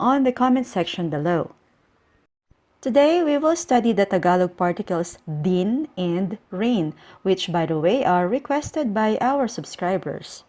on the comment section below. Today, we will study the Tagalog particles din and rin, which by the way are requested by our subscribers.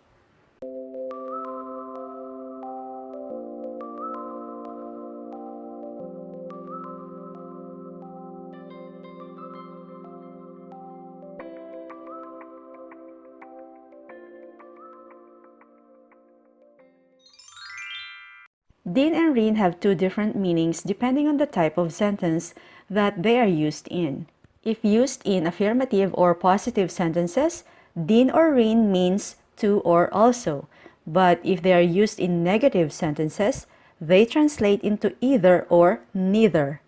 Din and rin have two different meanings depending on the type of sentence that they are used in. If used in affirmative or positive sentences, din or rin means to or also. But if they are used in negative sentences, they translate into either or neither.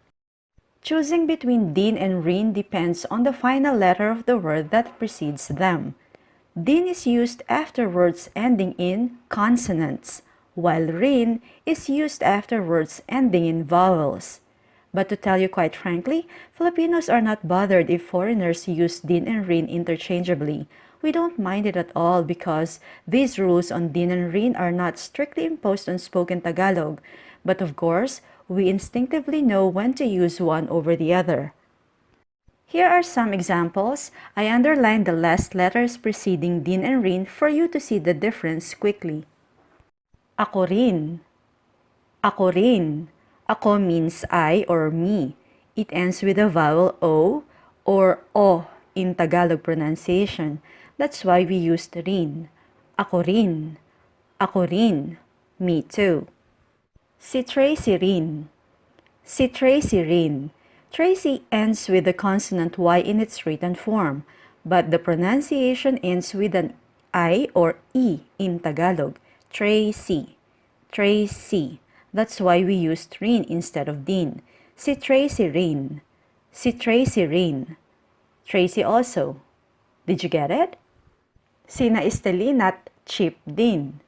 Choosing between din and rin depends on the final letter of the word that precedes them. Din is used after words ending in consonants, while rin is used after words ending in vowels. But to tell you quite frankly, Filipinos are not bothered if foreigners use din and rin interchangeably. We don't mind it at all because these rules on din and rin are not strictly imposed on spoken Tagalog. But of course, we instinctively know when to use one over the other. Here are some examples. I underlined the last letters preceding din and rin for you to see the difference quickly. Ako rin. Ako rin. Ako means I or me. It ends with a vowel O or O in Tagalog pronunciation. That's why we used rin. Ako rin. Ako rin. Me too. Si Tracy rin. Si Tracy rin. Tracy ends with the consonant Y in its written form, but the pronunciation ends with an I or E in Tagalog. Tracy. Tracy. That's why we used rin instead of din. Si Tracy rin. Si Tracy rin. Tracy also. Did you get it? Sina Estelina't chip din.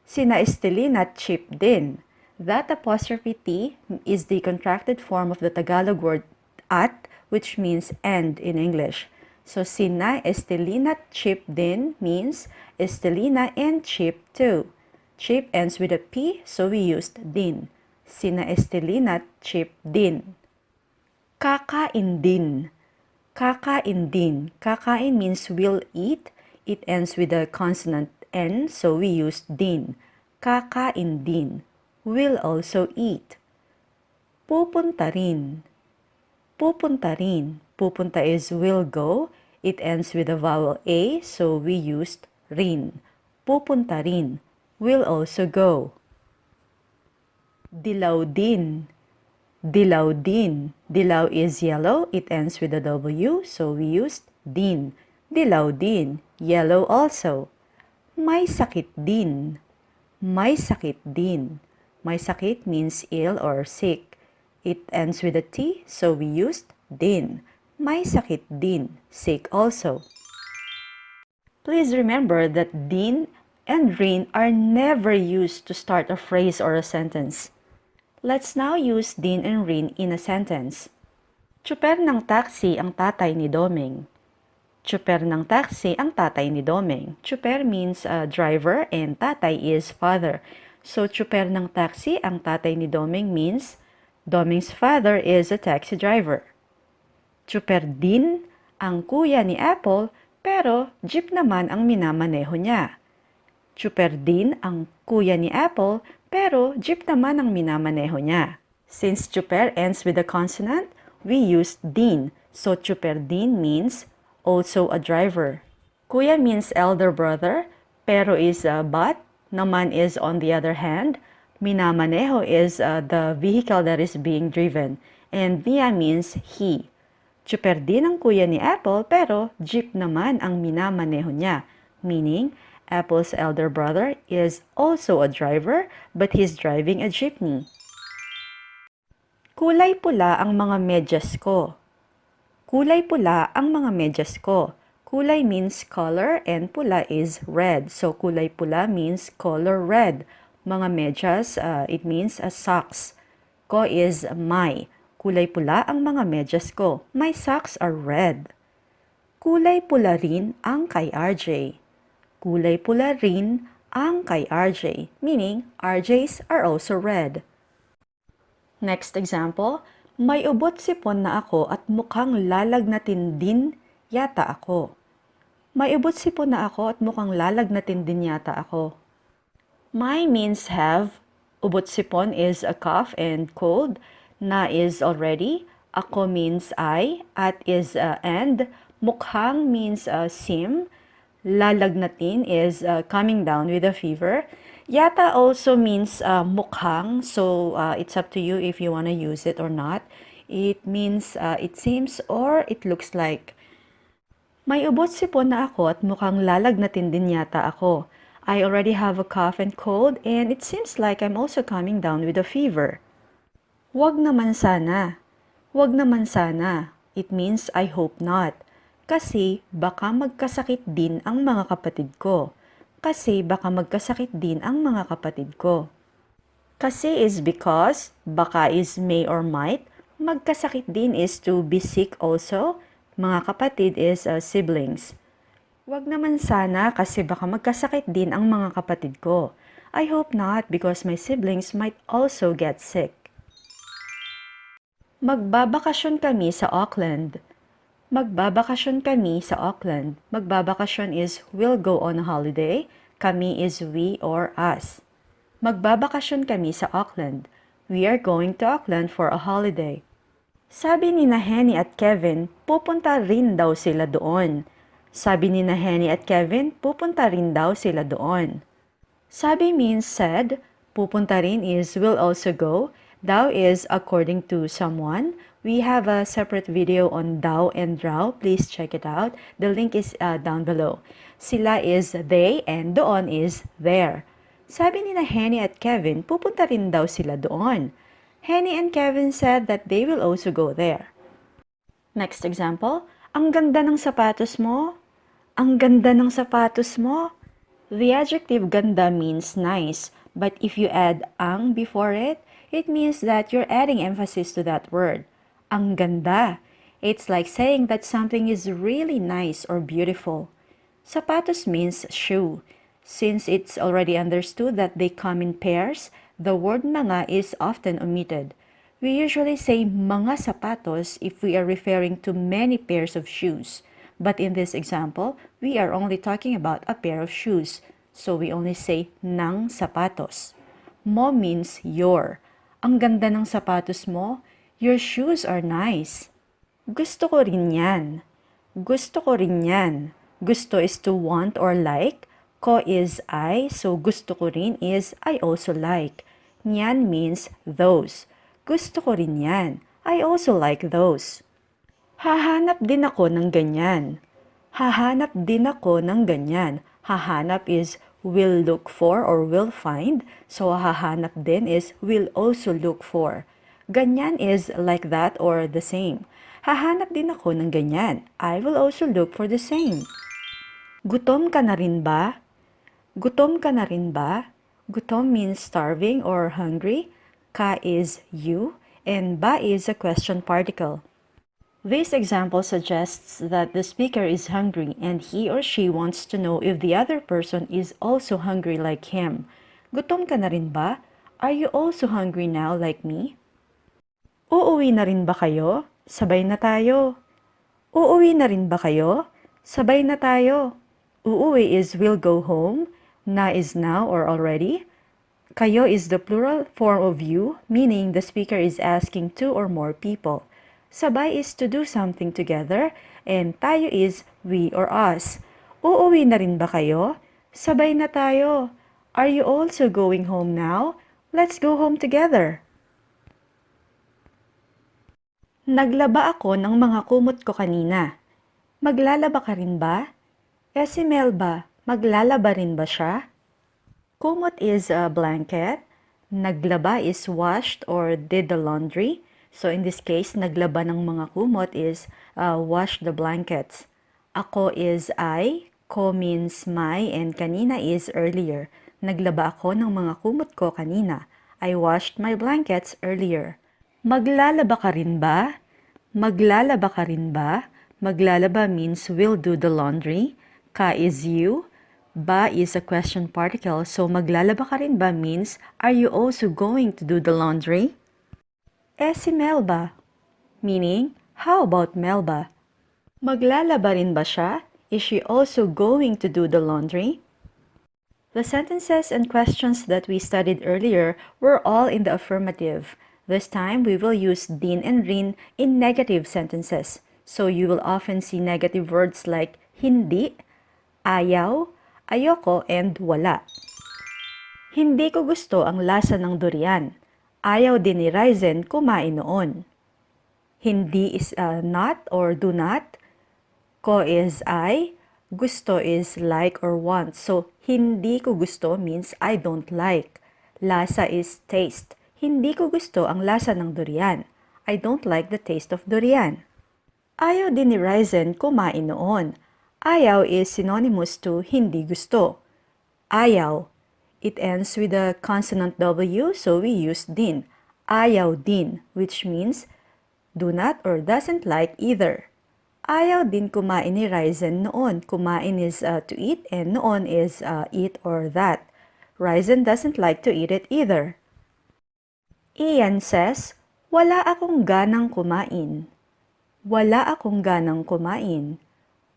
Sina Estelina't chip din. That apostrophe T is the contracted form of the Tagalog word at, which means and in English. So, sina Estelina't chip din means Estelina and chip too. Chip ends with a P, so we used din. Sina Estelina't chip din. Kakain din. Kakain din. Kakain means will eat. It ends with a consonant N, so we used din. Kakain din. Will also eat. Pupunta rin. Pupunta rin. Pupunta is will go. It ends with a vowel A, so we used rin. Pupunta rin. Will also go. Dilaw din. Dilaw din. Dilaw is yellow. It ends with a W, so we used din. Dilaw din. Yellow also. May sakit din. May sakit din. May sakit means ill or sick. It ends with a T, so we used din. May sakit din. Sick also. Please remember that din and rin are never used to start a phrase or a sentence. Let's now use din and rin in a sentence. Tsuper ng taxi ang tatay ni Domeng. Tsuper ng taxi ang tatay ni Domeng. Tsuper means driver and tatay is father. So, tsuper ng taxi ang tatay ni Domeng means Domeng's father is a taxi driver. Tsuper din ang kuya ni Apple pero jeep naman ang minamaneho niya. Tsuper din ang kuya ni Apple pero jeep naman ang minamaneho niya. Since tsuper ends with a consonant, we used din. So, tsuper din means also a driver. Kuya means elder brother, pero is but, naman is on the other hand. Minamaneho is the vehicle that is being driven. And niya means he. Tsuper din ang kuya ni Apple, pero jeep naman ang minamaneho niya. Meaning, Apple's elder brother is also a driver, but he's driving a jeepney. Kulay pula ang mga medyas ko. Kulay pula ang mga medyas ko. Kulay means color and pula is red. So, kulay pula means color red. Mga medyas, it means socks. Ko is my. Kulay pula ang mga medyas ko. My socks are red. Kulay pula rin ang kay RJ. Kulay pula rin ang kay RJ. Meaning, RJ's are also red. Next example, may ubot sipon na ako at mukhang lalagnatin din yata ako. May ubot sipon na ako at mukhang lalagnatin din yata ako. My means have, ubot sipon is a cough and cold, na is already, ako means I, at is and, mukhang means seem, lalagnatin is coming down with a fever. Yata also means mukhang, so it's up to you if you want to use it or not. It means it seems or it looks like. May ubot sipon na ako at mukhang lalagnatin din yata ako. I already have a cough and cold and it seems like I'm also coming down with a fever. Wag naman sana. Wag naman sana. It means I hope not. Kasi baka magkasakit din ang mga kapatid ko. Kasi baka magkasakit din ang mga kapatid ko. Kasi is because, baka is may or might, magkasakit din is to be sick also, mga kapatid is siblings. Wag naman sana kasi baka magkasakit din ang mga kapatid ko. I hope not because my siblings might also get sick. Magbabakasyon kami sa Auckland. Magbabakasyon kami sa Auckland. Magbabakasyon is we'll go on a holiday. Kami is we or us. Magbabakasyon kami sa Auckland. We are going to Auckland for a holiday. Sabi ni na Henny at Kevin, pupunta rin daw sila doon. Sabi ni na Henny at Kevin, pupunta rin daw sila doon. Sabi means said, pupunta rin is will also go. Daw is according to someone. We have a separate video on daw and raw. Please check it out. The link is down below. Sila is they and doon is there. Sabi ni na Henny at Kevin, pupunta rin daw sila doon. Henny and Kevin said that they will also go there. Next example, ang ganda ng sapatos mo. Ang ganda ng sapatos mo. The adjective ganda means nice, but if you add ang before it, it means that you're adding emphasis to that word. Ang ganda. It's like saying that something is really nice or beautiful. Sapatos means shoe. Since it's already understood that they come in pairs, the word mga is often omitted. We usually say mga sapatos if we are referring to many pairs of shoes. But in this example, we are only talking about a pair of shoes. So we only say ng sapatos. Mo means your. Ang ganda ng sapatos mo. Your shoes are nice. Gusto ko rin yan. Gusto ko rin yan. Gusto is to want or like. Ko is I, so gusto ko rin is I also like. Nyan means those. Gusto ko rin yan. I also like those. Hahanap din ako ng ganyan. Hahanap din ako ng ganyan. Hahanap is will look for or will find. So hahanap din is will also look for. Ganyan is like that or the same. Hahanap din ako ng ganyan. I will also look for the same. Gutom ka na rin ba? Gutom ka na rin ba? Gutom means starving or hungry. Ka is you. And ba is a question particle. This example suggests that the speaker is hungry and he or she wants to know if the other person is also hungry like him. Gutom ka na rin ba? Are you also hungry now like me? Uuwi na rin ba kayo? Sabay na tayo. Uuwi na rin ba kayo? Sabay na tayo. Uuwi is will go home. Na is now or already. Kayo is the plural form of you, meaning the speaker is asking two or more people. Sabay is to do something together, and tayo is we or us. Uuwi na rin ba kayo? Sabay na tayo. Are you also going home now? Let's go home together. Naglaba ako ng mga kumot ko kanina. Maglalaba ka rin ba? Si Melba, maglalaba rin ba siya? Kumot is a blanket. Naglaba is washed or did the laundry. So in this case, naglaba ng mga kumot is wash the blankets. Ako is I, ko means my, and kanina is earlier. Naglaba ako ng mga kumot ko kanina. I washed my blankets earlier. Maglalaba ka rin ba? Maglalaba ka rin ba? Maglalaba means will do the laundry. Ka is you. Ba is a question particle, so maglalaba ka rin ba means are you also going to do the laundry? Si Melba. Meaning, how about Melba? Maglalaba rin ba siya? Is she also going to do the laundry? The sentences and questions that we studied earlier were all in the affirmative. This time, we will use din and rin in negative sentences. So you will often see negative words like hindi, ayaw, ayoko, and wala. Hindi ko gusto ang lasa ng durian. Ayaw din ni Ryzen kumain noon. Hindi is not or do not. Ko is I. Gusto is like or want. So, hindi ko gusto means I don't like. Lasa is taste. Hindi ko gusto ang lasa ng durian. I don't like the taste of durian. Ayaw din ni Ryzen kumain noon. Ayaw is synonymous to hindi gusto. Ayaw. It ends with a consonant W, so we use din. Ayaw din, which means do not or doesn't like either. Ayaw din kumain ni Ryzen noon. Kumain is to eat and noon is eat or that. Ryzen doesn't like to eat it either. Ian says, wala akong ganang kumain. Wala akong ganang kumain.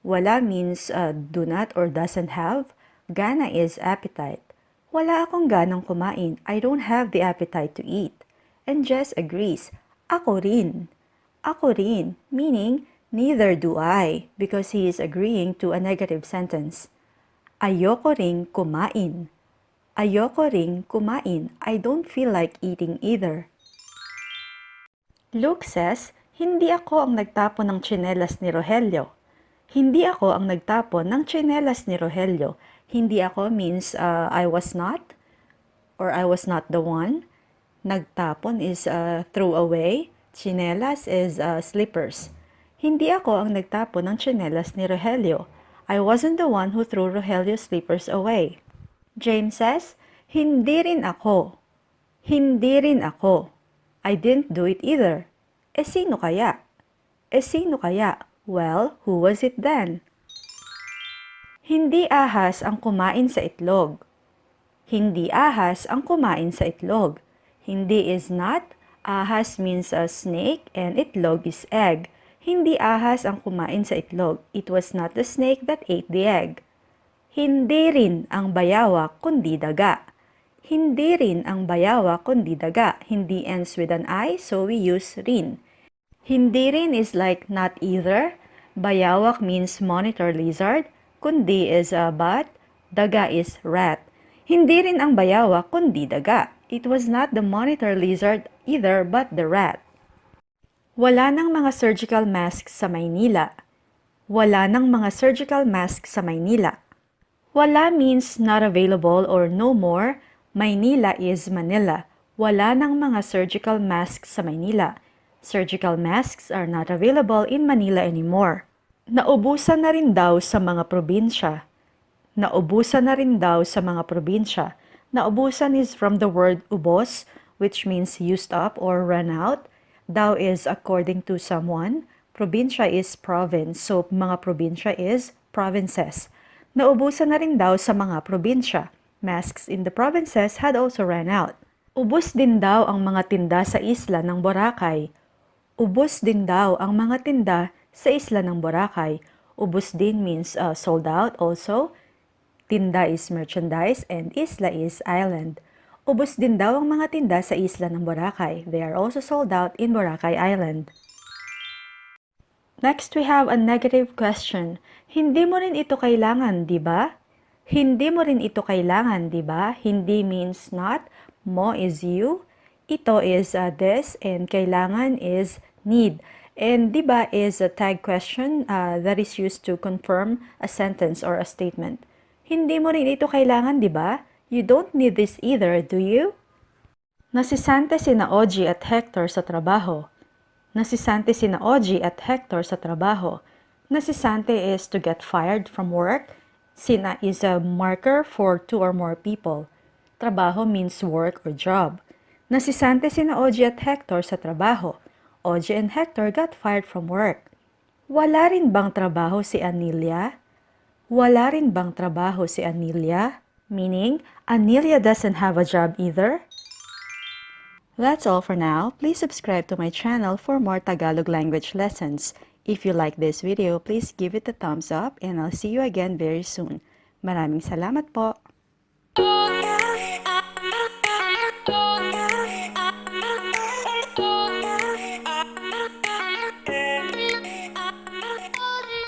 Wala means do not or doesn't have. Gana is appetite. Wala akong ganang kumain. I don't have the appetite to eat. And Jess agrees, ako rin. Ako rin, meaning neither do I, because he is agreeing to a negative sentence. Ayoko ring kumain. Ayoko ring kumain. I don't feel like eating either. Luke says, hindi ako ang nagtapon ng tsinelas ni Rogelio. Hindi ako ang nagtapon ng tsinelas ni Rogelio. Hindi ako means I was not or I was not the one. Nagtapon is throw away. Tsinelas is slippers. Hindi ako ang nagtapon ng tsinelas ni Rogelio. I wasn't the one who threw Rogelio's slippers away. James says, hindi rin ako. Hindi rin ako. I didn't do it either. Sino kaya? Sino kaya? Well, who was it then? Hindi ahas ang kumain sa itlog. Hindi ahas ang kumain sa itlog. Hindi is not. Ahas means a snake and itlog is egg. Hindi ahas ang kumain sa itlog. It was not the snake that ate the egg. Hindi rin ang bayawak kundi daga. Hindi rin ang bayawak kundi daga. Hindi ends with an I, so we use rin. Hindi rin is like not either. Bayawak means monitor lizard. Kundi is a bat. Daga is rat. Hindi rin ang bayawak kundi daga. It was not the monitor lizard either but the rat. Wala nang mga surgical masks sa Maynila. Wala nang mga surgical masks sa Maynila. Wala means not available or no more. Maynila is Manila. Wala nang mga surgical masks sa Maynila. Surgical masks are not available in Manila anymore. Naubusan na rin daw sa mga probinsya. Naubusan na rin daw sa mga probinsya. Naubusan is from the word ubos, which means used up or run out. Daw is according to someone. Probinsya is province, so mga probinsya is provinces. Naubusan na rin daw sa mga probinsya. Masks in the provinces had also ran out. Ubos din daw ang mga tinda sa isla ng Boracay. Ubos din daw ang mga tinda sa isla ng Boracay. Ubos din means sold out also. Tinda is merchandise and isla is island. Ubos din daw ang mga tinda sa isla ng Boracay. They are also sold out in Boracay Island. Next, we have a negative question. Hindi mo rin ito kailangan, di ba? Hindi mo rin ito kailangan, di ba? Hindi means not. Mo is you. Ito is this. And kailangan is need. And di ba is a tag question that is used to confirm a sentence or a statement. Hindi mo rin ito kailangan, di ba? You don't need this either, do you? Nasisante sina Ogie at Hector sa trabaho. Nasisante sina Ogie at Hector sa trabaho. Nasisante is to get fired from work. Sina is a marker for two or more people. Trabaho means work or job. Nasisante sina Ogie at Hector sa trabaho. Ogie and Hector got fired from work. Wala rin bang trabaho si Anelia? Wala rin bang trabaho si Anelia? Meaning, Anelia doesn't have a job either. That's all for now. Please subscribe to my channel for more Tagalog language lessons. If you like this video, please give it a thumbs up and I'll see you again very soon. Maraming salamat po!